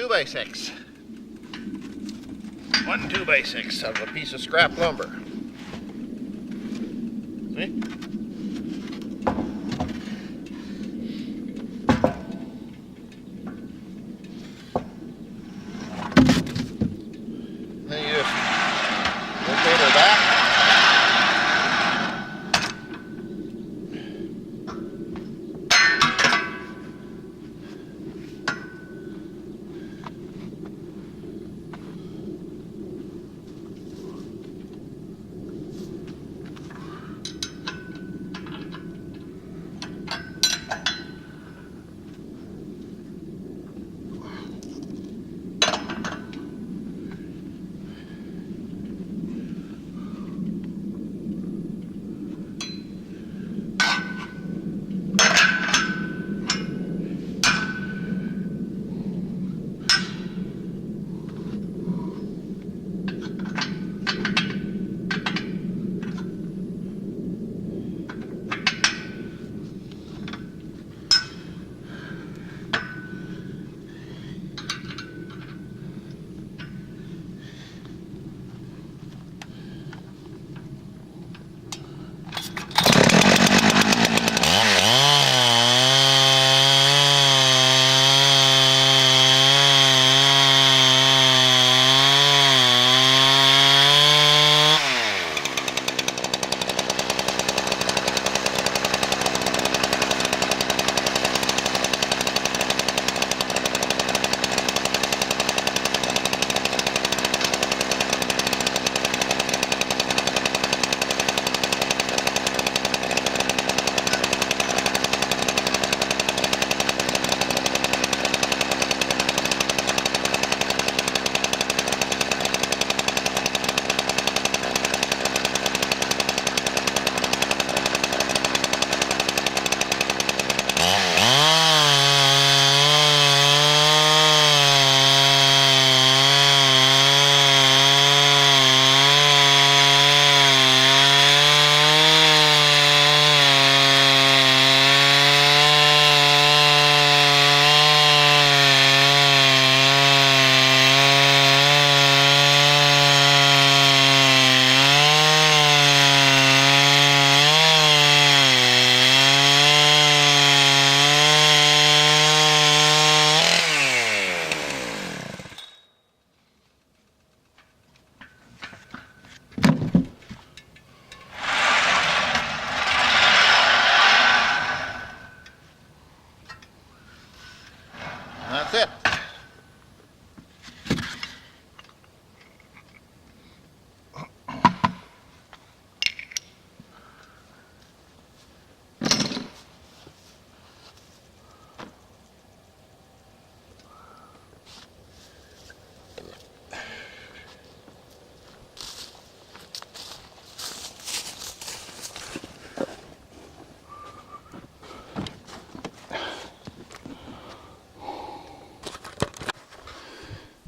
2x6. One 2x6 of a piece of scrap lumber. See? Then you just rotate her back. That's it.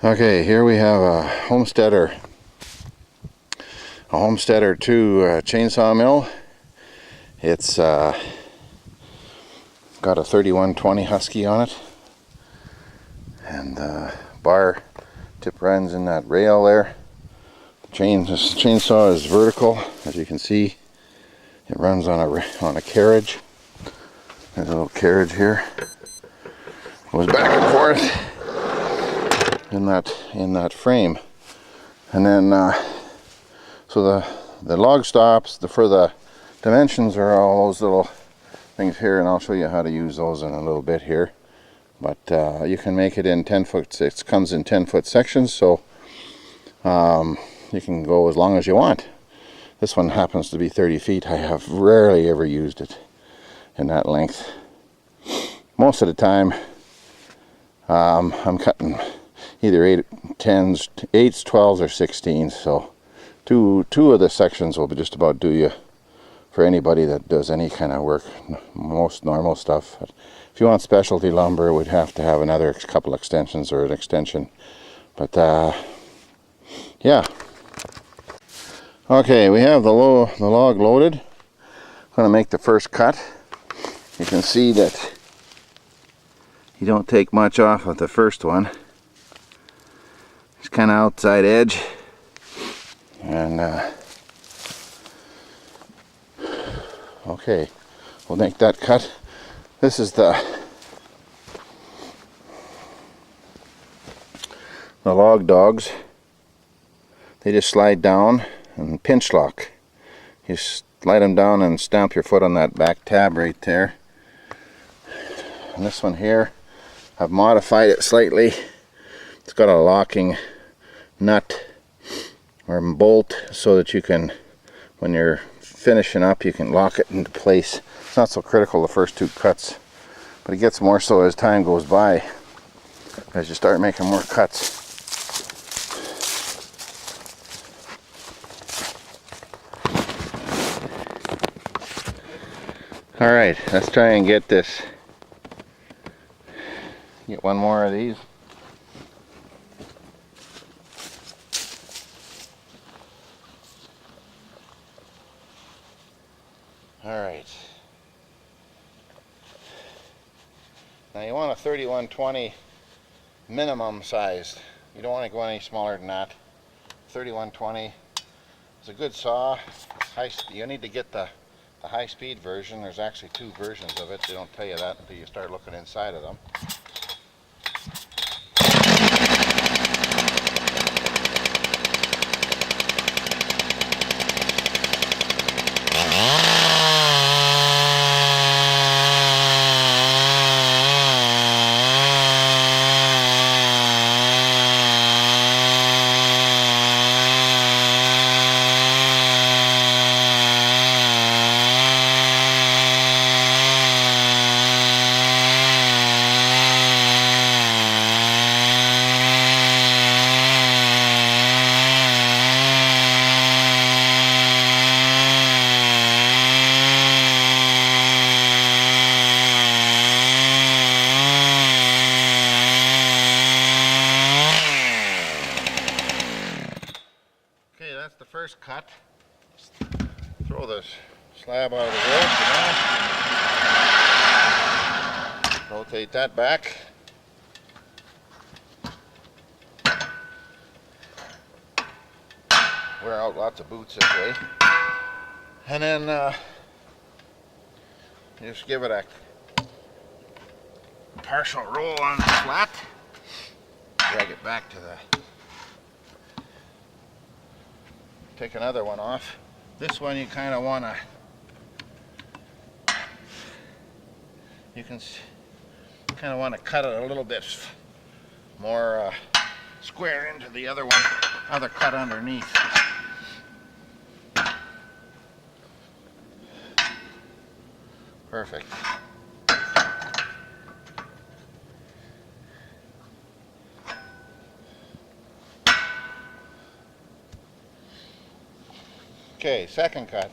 Okay, here we have a Homesteader 2 chainsaw mill. It's got a 3120 Husky on it, and the bar tip runs in that rail there. This chainsaw is vertical, as you can see. It runs on a carriage. There's a little carriage here. Goes back and forth in that frame, and then so the log stops. For the dimensions are all those little things here, and I'll show you how to use those in a little bit here. But you can make it in 10-foot. It comes in 10-foot sections, so you can go as long as you want. This one happens to be 30 feet. I have rarely ever used it in that length. Most of the time I'm cutting either 8s, 12s, or 16s, so two of the sections will just about do you for anybody that does any kind of work, most normal stuff. But if you want specialty lumber, it would have to have another couple extensions or an extension. But yeah. Okay, we have the log loaded. I'm going to make the first cut. You can see that you don't take much off of the first one. kind of outside edge. And okay, we'll make that cut. This is the log dogs. They just slide down and pinch lock. You slide them down and stamp your foot on that back tab right there. And this one here, I've modified it slightly. It's got a locking nut or bolt so that you can, when you're finishing up, you can lock it into place. It's not so critical the first two cuts, but it gets more so as time goes by, as you start making more cuts. Alright, let's try and get this. Get one more of these. Alright. Now you want a 3120 minimum size. You don't want to go any smaller than that. 3120 is a good saw. You need to get the high-speed version. There's actually two versions of it. They don't tell you that until you start looking inside of them. That's the first cut. Just throw this slab out of the rope, rotate that back. Wear out lots of boots this way. And then just give it a partial roll on the flat. Drag it back to the... Take another one off. This one you kind of want to, cut it a little bit more square into the other cut underneath. Perfect. Okay, second cut.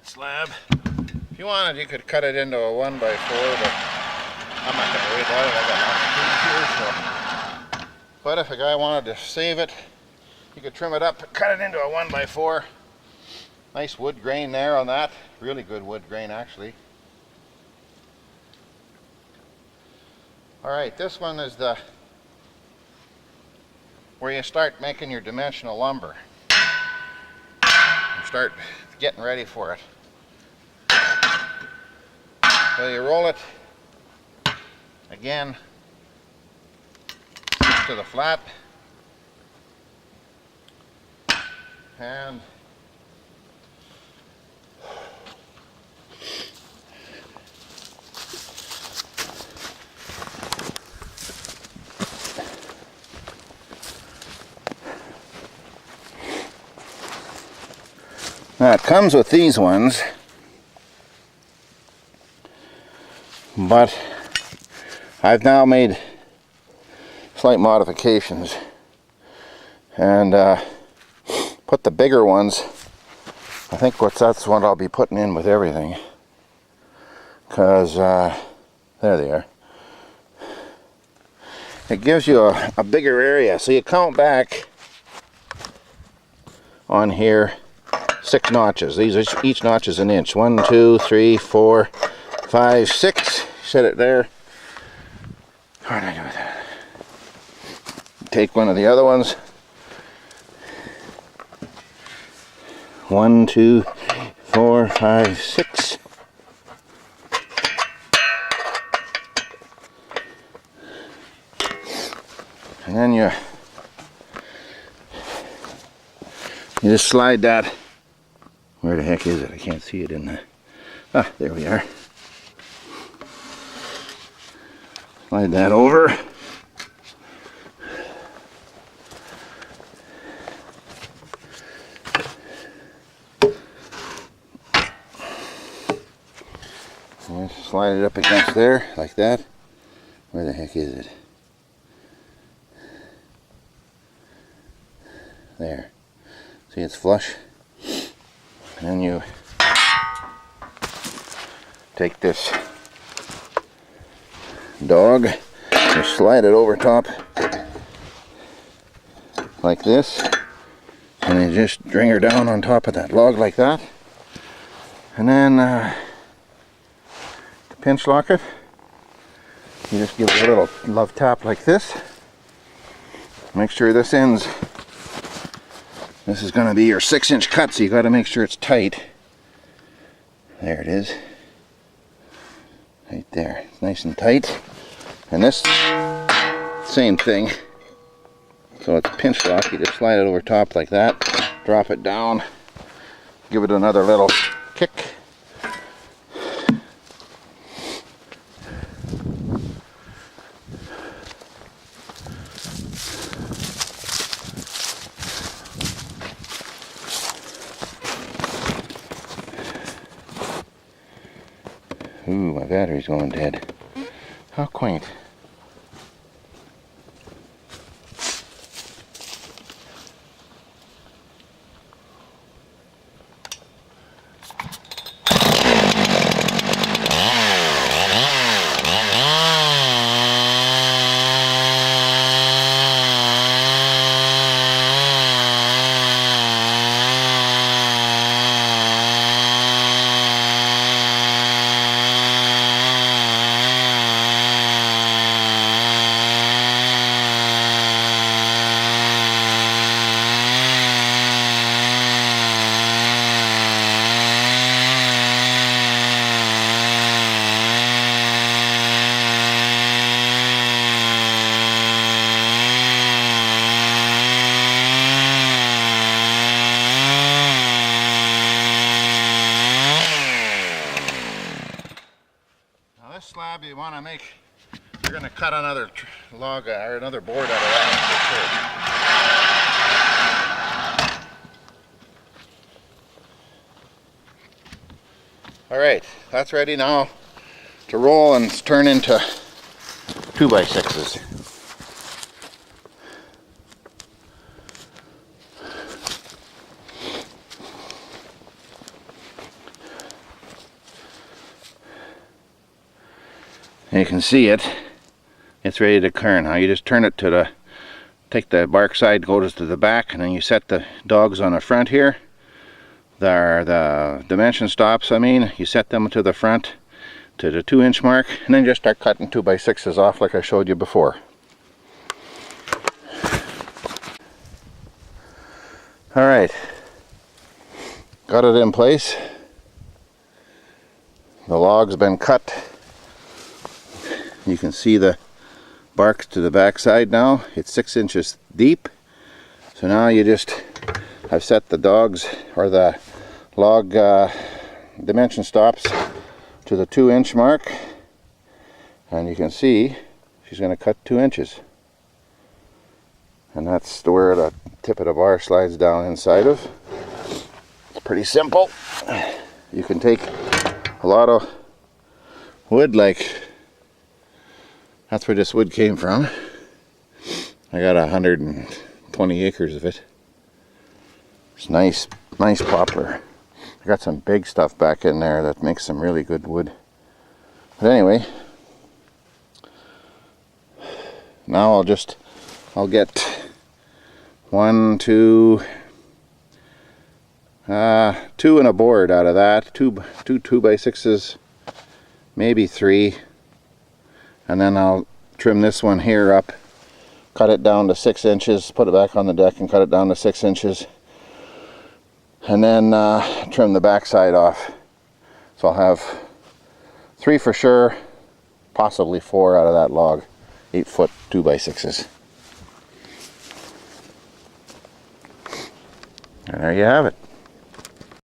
Slab. If you wanted, you could cut it into a 1x4, but I'm not going to worry about it. I got lots of tools here, so. But if a guy wanted to save it, you could trim it up and cut it into a 1x4. Nice wood grain there on that. Really good wood grain, actually. Alright, this one is where you start making your dimensional lumber. You start getting ready for it. So you roll it again to the flat, it comes with these ones, but I've now made slight modifications and put the bigger ones. I think that's what I'll be putting in with everything, because there they are. It gives you a bigger area. So you count back on here 6 notches. These are, each notch is 1 inch. 1, 2, 3, 4, 5, 6. Set it there. How do I do that? Take one of the other ones. 1, 2, 4, 5, 6. And then you just slide that. Where the heck is it? I can't see it in the... Ah, there we are. Slide that over. And slide it up against there, like that. Where the heck is it? There. See, it's flush. And then you take this dog, you slide it over top like this, and you just bring her down on top of that log like that, and then pinch lock it. You just give it a little love tap like this. Make sure this ends. This is going to be your 6-inch cut, so you got to make sure it's tight. There it is. Right there. It's nice and tight. And this, same thing. So it's pinch lock. You just slide it over top like that. Drop it down. Give it another little kick. Ooh, my battery's going dead. How quaint. Slab you want to make, you're going to cut another log or another board out of that. Alright, that's ready now to roll and turn into 2x6s. And you can see it, it's ready to turn. Now you just turn it to the, take the bark side, go to the back, and then you set the dogs on the front here. The dimension stops, you set them to the front to the 2-inch mark, and then just start cutting 2x6s off like I showed you before. Alright, got it in place. The log's been cut. You can see the bark to the back side now. It's 6 inches deep. So now you just, I've set the dogs, or the log dimension stops to the 2-inch mark. And you can see she's going to cut 2 inches. And that's where the tip of the bar slides down inside of. It's pretty simple. You can take a lot of wood, like that's where this wood came from. I got 120 acres of it. It's nice poplar. I got some big stuff back in there that makes some really good wood. But anyway, now I'll get 1, 2, 2 and a board out of that. Two 2x6s, maybe 3. And then I'll trim this one here up, cut it down to 6 inches, put it back on the deck and cut it down to 6 inches. And then trim the back side off. So I'll have 3 for sure, possibly 4 out of that log. 8-foot 2x6s. And there you have it.